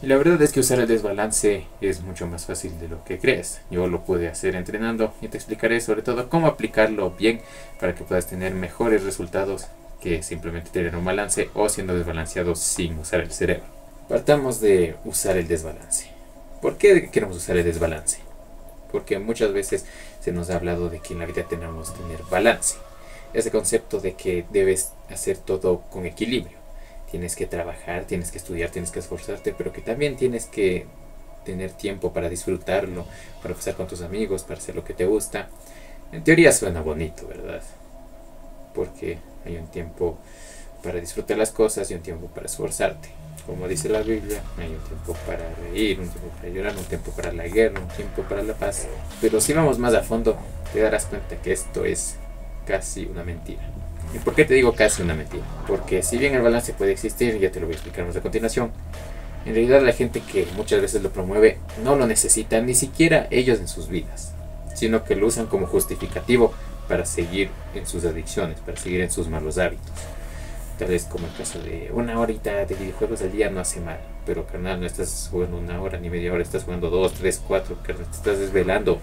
La verdad es que usar el desbalance es mucho más fácil de lo que crees. Yo lo pude hacer entrenando y te explicaré sobre todo cómo aplicarlo bien para que puedas tener mejores resultados que simplemente tener un balance o siendo desbalanceado sin usar el cerebro. Partamos de usar el desbalance. ¿Por qué queremos usar el desbalance? Porque muchas veces se nos ha hablado de que en la vida tenemos que tener balance. Ese concepto de que debes hacer todo con equilibrio. Tienes que trabajar, tienes que estudiar, tienes que esforzarte, pero que también tienes que tener tiempo para disfrutarlo, para pasar con tus amigos, para hacer lo que te gusta. En teoría suena bonito, ¿verdad? Porque hay un tiempo para disfrutar las cosas y un tiempo para esforzarte. Como dice la Biblia, hay un tiempo para reír, un tiempo para llorar, un tiempo para la guerra, un tiempo para la paz. Pero si vamos más a fondo, te darás cuenta que esto es casi una mentira. ¿Y por qué te digo casi una mentira? Porque si bien el balance puede existir, ya te lo voy a explicar más a continuación, en realidad la gente que muchas veces lo promueve no lo necesita ni siquiera ellos en sus vidas, sino que lo usan como justificativo para seguir en sus adicciones, para seguir en sus malos hábitos. Tal vez como el caso de una horita de videojuegos al día no hace mal, pero carnal, no estás jugando una hora ni media hora, estás jugando 2, 3, 4, carnal, te estás desvelando,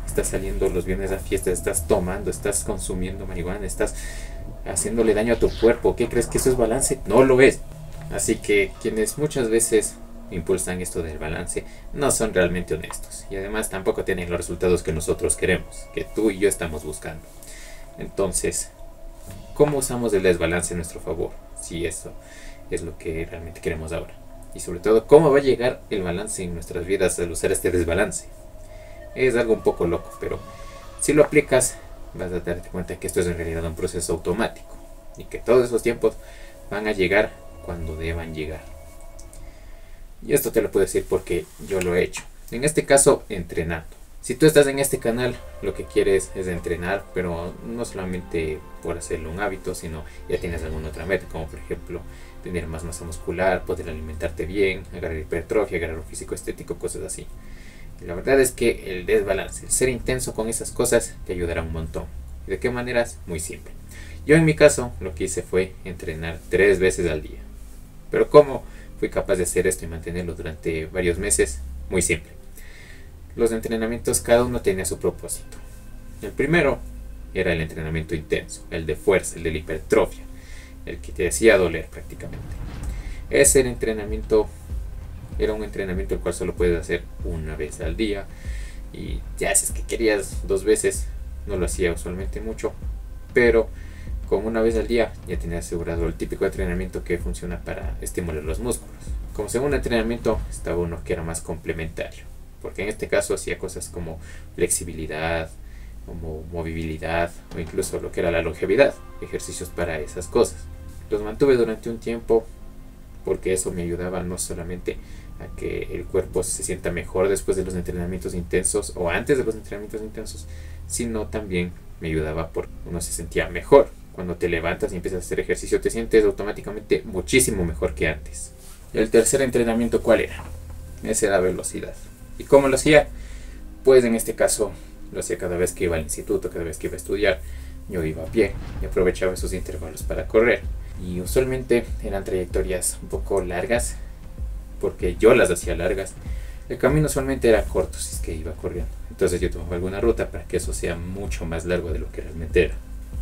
estás saliendo los viernes a fiestas, estás tomando, estás consumiendo marihuana, estás haciéndole daño a tu cuerpo. ¿Qué crees que eso es balance? No lo es. Así que quienes muchas veces impulsan esto del balance no son realmente honestos y además tampoco tienen los resultados que nosotros queremos, que tú y yo estamos buscando. Entonces, ¿cómo usamos el desbalance a nuestro favor? Si eso es lo que realmente queremos ahora. Y sobre todo, ¿cómo va a llegar el balance en nuestras vidas al usar este desbalance? Es algo un poco loco, pero si lo aplicas vas a darte cuenta que esto es en realidad un proceso automático y que todos esos tiempos van a llegar cuando deban llegar. Y esto te lo puedo decir porque yo lo he hecho. En este caso, entrenando. Si tú estás en este canal, lo que quieres es entrenar, pero no solamente por hacerlo un hábito, sino ya tienes alguna otra meta, como por ejemplo tener más masa muscular, poder alimentarte bien, agarrar hipertrofia, agarrar un físico estético, cosas así. Y la verdad es que el desbalance, el ser intenso con esas cosas, te ayudará un montón. ¿Y de qué maneras? Muy simple. Yo en mi caso lo que hice fue entrenar 3 veces al día. Pero ¿cómo fui capaz de hacer esto y mantenerlo durante varios meses? Muy simple. Los entrenamientos cada uno tenía su propósito. El primero era el entrenamiento intenso, el de fuerza, el de la hipertrofia, el que te hacía doler prácticamente. Ese entrenamiento era un entrenamiento el cual solo puedes hacer una vez al día y ya si es que querías 2 veces no lo hacía usualmente mucho, pero con una vez al día ya tenías asegurado el típico entrenamiento que funciona para estimular los músculos. Como segundo entrenamiento estaba uno que era más complementario, porque en este caso hacía cosas como flexibilidad, como movilidad o incluso lo que era la longevidad, ejercicios para esas cosas. Los mantuve durante un tiempo porque eso me ayudaba no solamente a que el cuerpo se sienta mejor después de los entrenamientos intensos o antes de los entrenamientos intensos, sino también me ayudaba porque uno se sentía mejor. Cuando te levantas y empiezas a hacer ejercicio te sientes automáticamente muchísimo mejor que antes. El tercer entrenamiento, ¿cuál era? Ese era velocidad. ¿Y cómo lo hacía? Pues en este caso lo hacía cada vez que iba al instituto, cada vez que iba a estudiar. Yo iba a pie y aprovechaba esos intervalos para correr. Y usualmente eran trayectorias un poco largas, porque yo las hacía largas. El camino usualmente era corto si es que iba corriendo. Entonces yo tomaba alguna ruta para que eso sea mucho más largo de lo que realmente era.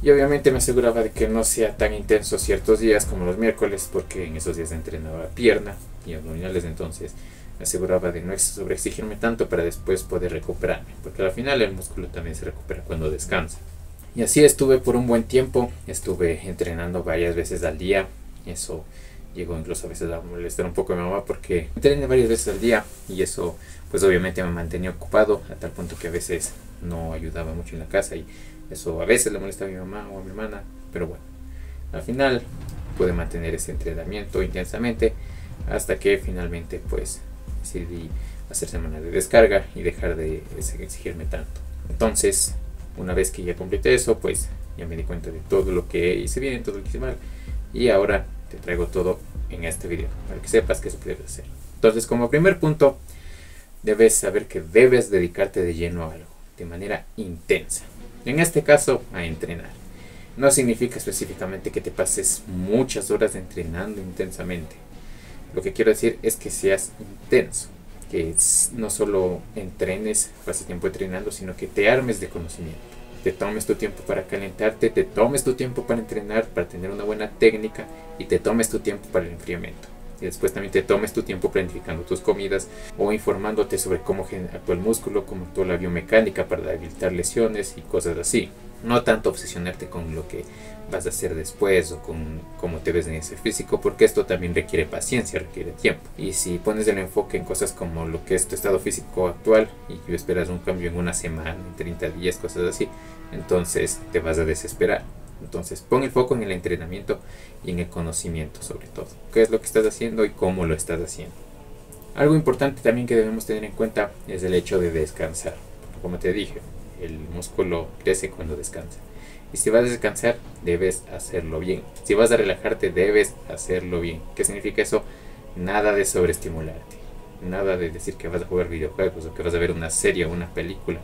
Y obviamente me aseguraba de que no sea tan intenso ciertos días como los miércoles, porque en esos días entrenaba pierna y abdominales, entonces me aseguraba de no sobreexigirme tanto para después poder recuperarme, porque al final el músculo también se recupera cuando descansa. Y así estuve por un buen tiempo, estuve entrenando varias veces al día, eso llegó incluso a veces a molestar un poco a mi mamá porque entrené varias veces al día y eso pues obviamente me mantenía ocupado a tal punto que a veces no ayudaba mucho en la casa y eso a veces le molestaba a mi mamá o a mi hermana, pero bueno, al final pude mantener ese entrenamiento intensamente hasta que finalmente pues decidí hacer semana de descarga y dejar de exigirme tanto. Entonces, una vez que ya completé eso, pues ya me di cuenta de todo lo que hice bien, todo lo que hice mal y ahora te traigo todo en este video para que sepas qué se debe hacer. Entonces, como primer punto, debes saber que debes dedicarte de lleno a algo, de manera intensa. En este caso, a entrenar. No significa específicamente que te pases muchas horas entrenando intensamente. Lo que quiero decir es que seas intenso, que no solo entrenes, pases tiempo entrenando, sino que te armes de conocimiento. Te tomes tu tiempo para calentarte, te tomes tu tiempo para entrenar, para tener una buena técnica, y te tomes tu tiempo para el enfriamiento. Y después también te tomes tu tiempo planificando tus comidas o informándote sobre cómo actúa el músculo, cómo actúa la biomecánica para evitar lesiones y cosas así. No tanto obsesionarte con lo que vas a hacer después o con cómo te ves en ese físico, porque esto también requiere paciencia, requiere tiempo. Y si pones el enfoque en cosas como lo que es tu estado físico actual y esperas un cambio en una semana, en 30 días, cosas así, entonces te vas a desesperar. Entonces pon el foco en el entrenamiento y en el conocimiento sobre todo. ¿Qué es lo que estás haciendo y cómo lo estás haciendo? Algo importante también que debemos tener en cuenta es el hecho de descansar. Como te dije, el músculo crece cuando descansa. Y si vas a descansar, debes hacerlo bien. Si vas a relajarte, debes hacerlo bien. ¿Qué significa eso? Nada de sobreestimularte. Nada de decir que vas a jugar videojuegos o que vas a ver una serie o una película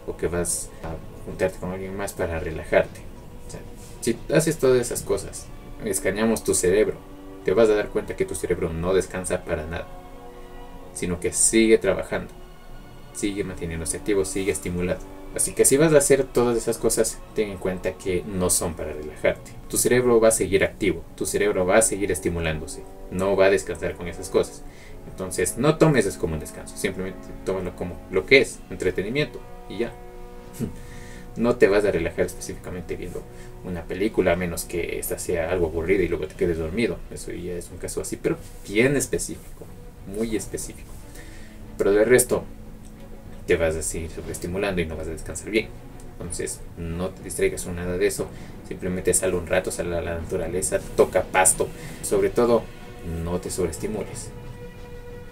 o que vas a juntarte con alguien más para relajarte. O sea, si haces todas esas cosas, escaneamos tu cerebro, te vas a dar cuenta que tu cerebro no descansa para nada, sino que sigue trabajando, sigue manteniéndose activo, sigue estimulado. Así que si vas a hacer todas esas cosas, ten en cuenta que no son para relajarte. Tu cerebro va a seguir activo, tu cerebro va a seguir estimulándose, no va a descansar con esas cosas. Entonces no tomes eso como un descanso, simplemente tómalo como lo que es, entretenimiento, y ya. No te vas a relajar específicamente viendo una película, a menos que esta sea algo aburrida y luego te quedes dormido. Eso ya es un caso así, pero bien específico, muy específico. Pero del resto te vas a seguir sobreestimulando y no vas a descansar bien. Entonces no te distraigas con nada de eso, simplemente sal un rato, sal a la naturaleza, toca pasto. Sobre todo, no te sobreestimules,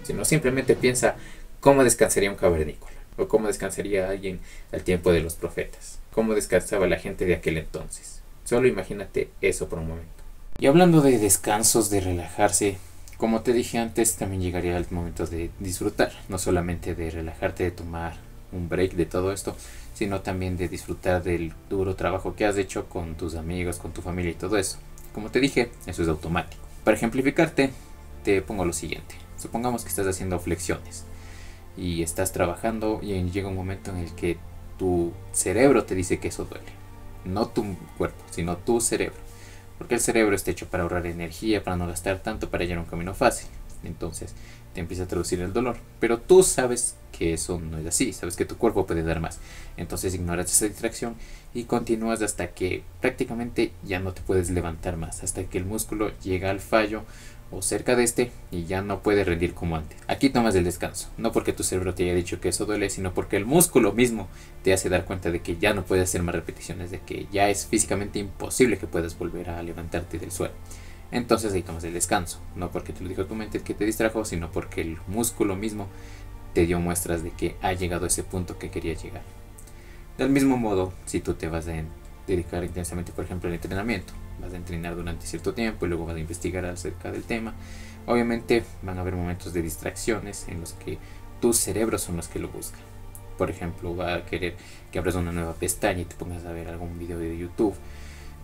sino simplemente piensa cómo descansaría un cavernícola o cómo descansaría alguien al tiempo de los profetas, cómo descansaba la gente de aquel entonces. Solo imagínate eso por un momento. Y hablando de descansos, de relajarse, como te dije antes, también llegaría el momento de disfrutar, no solamente de relajarte, de tomar un break de todo esto, sino también de disfrutar del duro trabajo que has hecho con tus amigos, con tu familia y todo eso. Como te dije, eso es automático. Para ejemplificarte, te pongo lo siguiente. Supongamos que estás haciendo flexiones y estás trabajando y llega un momento en el que tu cerebro te dice que eso duele. No tu cuerpo, sino tu cerebro. Porque el cerebro está hecho para ahorrar energía, para no gastar tanto, para llevar un camino fácil. Entonces te empieza a traducir el dolor. Pero tú sabes que eso no es así, sabes que tu cuerpo puede dar más. Entonces ignoras esa distracción y continúas hasta que prácticamente ya no te puedes levantar más, hasta que el músculo llega al fallo o cerca de este y ya no puede rendir como antes. Aquí tomas el descanso, no porque tu cerebro te haya dicho que eso duele, sino porque el músculo mismo te hace dar cuenta de que ya no puedes hacer más repeticiones, de que ya es físicamente imposible que puedas volver a levantarte del suelo. Entonces ahí tomas el descanso, no porque te lo dijo tu mente que te distrajo, sino porque el músculo mismo te dio muestras de que ha llegado a ese punto que quería llegar. Del mismo modo, si tú te vas a dedicar intensamente, por ejemplo, al entrenamiento, vas a entrenar durante cierto tiempo y luego vas a investigar acerca del tema, obviamente van a haber momentos de distracciones en los que tus cerebros son los que lo buscan. Por ejemplo, va a querer que abras una nueva pestaña y te pongas a ver algún video de YouTube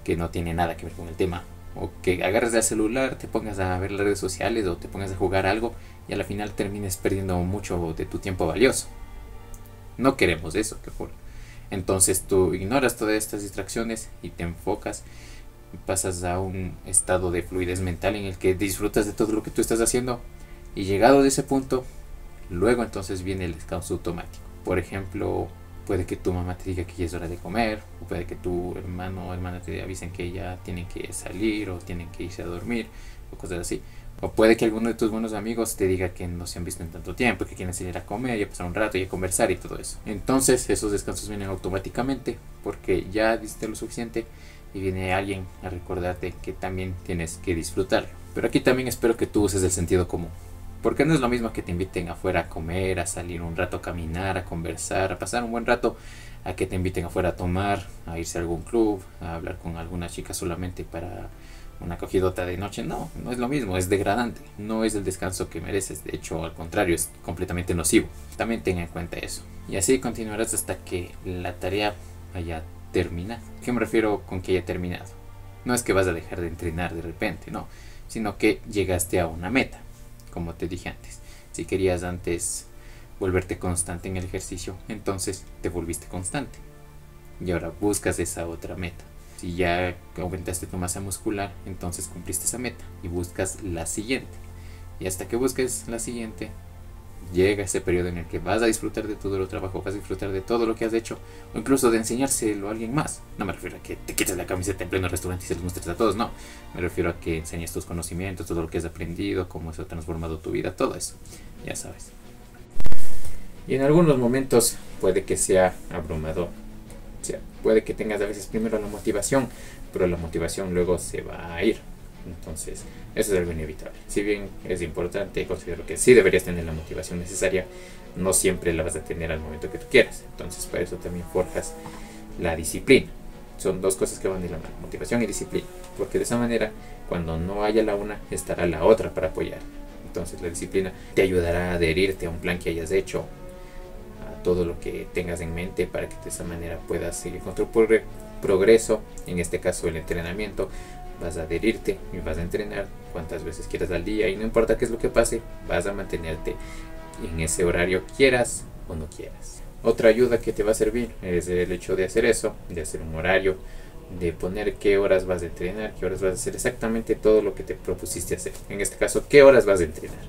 que no tiene nada que ver con el tema, o que agarres el celular, te pongas a ver las redes sociales o te pongas a jugar algo y a la final termines perdiendo mucho de tu tiempo valioso. No queremos eso, que ocurra. Entonces tú ignoras todas estas distracciones y te enfocas, pasas a un estado de fluidez mental en el que disfrutas de todo lo que tú estás haciendo, y llegado a ese punto, luego entonces viene el descanso automático. Por ejemplo, puede que tu mamá te diga que ya es hora de comer, o puede que tu hermano o hermana te avisen que ya tienen que salir o tienen que irse a dormir o cosas así. O puede que alguno de tus buenos amigos te diga que no se han visto en tanto tiempo, que quieren salir a comer y a pasar un rato y a conversar y todo eso. Entonces esos descansos vienen automáticamente porque ya diste lo suficiente y viene alguien a recordarte que también tienes que disfrutarlo. Pero aquí también espero que tú uses el sentido común, porque no es lo mismo que te inviten afuera a comer, a salir un rato a caminar, a conversar, a pasar un buen rato, a que te inviten afuera a tomar, a irse a algún club, a hablar con alguna chica solamente para una cogidota de noche. No, no es lo mismo, es degradante, no es el descanso que mereces, de hecho al contrario, es completamente nocivo. También ten en cuenta eso. Y así continuarás hasta que la tarea haya terminado. ¿A qué me refiero con que haya terminado? No es que vas a dejar de entrenar de repente, no, sino que llegaste a una meta. como te dije antes. Si querías antes volverte constante en el ejercicio, entonces te volviste constante. Y ahora buscas esa otra meta. Si ya aumentaste tu masa muscular, entonces cumpliste esa meta y buscas la siguiente. Y hasta que busques la siguiente, llega ese periodo en el que vas a disfrutar de tu duro trabajo, vas a disfrutar de todo lo que has hecho, o incluso de enseñárselo a alguien más. No me refiero a que te quites la camiseta en pleno restaurante y se los muestres a todos, no. Me refiero a que enseñes tus conocimientos, todo lo que has aprendido, cómo eso ha transformado tu vida, todo eso, ya sabes. Y en algunos momentos puede que sea abrumador. O sea, puede que tengas a veces primero la motivación, pero la motivación luego se va a ir. Entonces, eso es algo inevitable. Si bien es importante, considero que sí deberías tener la motivación necesaria, no siempre la vas a tener al momento que tú quieras. Entonces, para eso también forjas la disciplina. Son dos cosas que van de la mano, motivación y disciplina. Porque de esa manera, cuando no haya la una, estará la otra para apoyar. Entonces, la disciplina te ayudará a adherirte a un plan que hayas hecho, todo lo que tengas en mente, para que de esa manera puedas seguir con tu progreso, en este caso el entrenamiento. Vas a adherirte y vas a entrenar cuantas veces quieras al día, y no importa qué es lo que pase, vas a mantenerte en ese horario, quieras o no quieras. Otra ayuda que te va a servir es el hecho de hacer eso, de hacer un horario, de poner qué horas vas a entrenar, qué horas vas a hacer exactamente todo lo que te propusiste hacer. En este caso, qué horas vas a entrenar.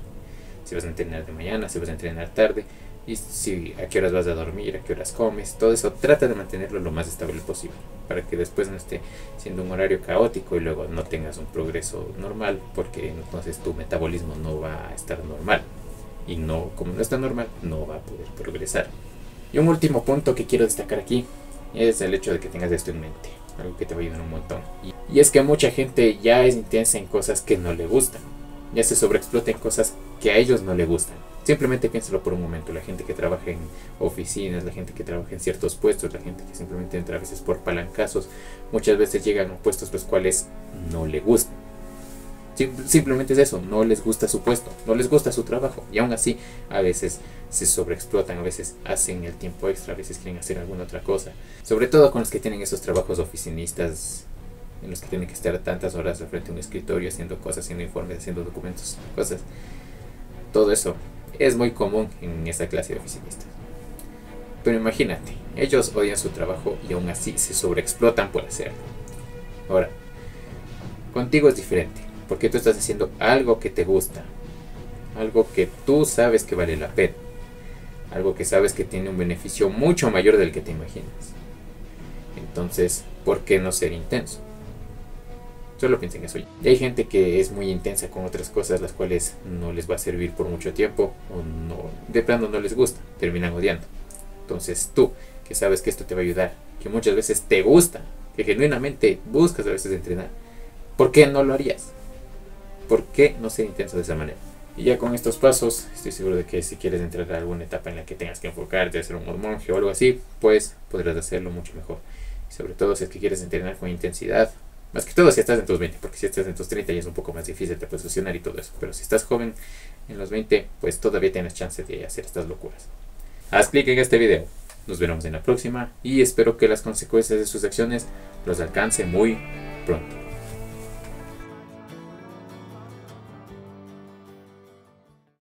Si vas a entrenar de mañana, si vas a entrenar tarde, y si, a qué horas vas a dormir, a qué horas comes, todo eso trata de mantenerlo lo más estable posible, para que después no esté siendo un horario caótico y luego no tengas un progreso normal, porque entonces tu metabolismo no va a estar normal, y no, como no está normal, no va a poder progresar. Y un último punto que quiero destacar aquí es el hecho de que tengas esto en mente, algo que te va a ayudar un montón, y es que mucha gente ya es intensa en cosas que no le gustan, ya se sobreexplota en cosas que a ellos no le gustan. Simplemente piénsalo por un momento. La gente que trabaja en oficinas, la gente que trabaja en ciertos puestos, la gente que simplemente entra a veces por palancazos, muchas veces llegan a puestos los cuales no le gustan. Simplemente es eso, no les gusta su puesto, no les gusta su trabajo, y aún así a veces se sobreexplotan, a veces hacen el tiempo extra, a veces quieren hacer alguna otra cosa. Sobre todo con los que tienen esos trabajos oficinistas, en los que tienen que estar tantas horas frente a un escritorio haciendo cosas, haciendo informes, haciendo documentos, cosas. Todo eso es muy común en esta clase de oficinistas. Pero imagínate, ellos odian su trabajo y aún así se sobreexplotan por hacerlo. Ahora, contigo es diferente, porque tú estás haciendo algo que te gusta, algo que tú sabes que vale la pena, algo que sabes que tiene un beneficio mucho mayor del que te imaginas. Entonces, ¿por qué no ser intenso? Solo piensen eso. Y hay gente que es muy intensa con otras cosas, las cuales no les va a servir por mucho tiempo, o no, de plano no les gusta, terminan odiando. Entonces tú, que sabes que esto te va a ayudar, que muchas veces te gusta, que genuinamente buscas a veces entrenar, ¿por qué no lo harías? ¿Por qué no ser intenso de esa manera? Y ya con estos pasos, estoy seguro de que si quieres entrar a alguna etapa en la que tengas que enfocarte, hacer un monje o algo así, pues podrás hacerlo mucho mejor. Y sobre todo si es que quieres entrenar con intensidad, más que todo si estás en tus 20, porque si estás en tus 30 ya es un poco más difícil, te puedes fusionar y todo eso. Pero si estás joven, en los 20, pues todavía tienes chance de hacer estas locuras. Haz clic en este video. Nos veremos en la próxima y espero que las consecuencias de sus acciones los alcance muy pronto.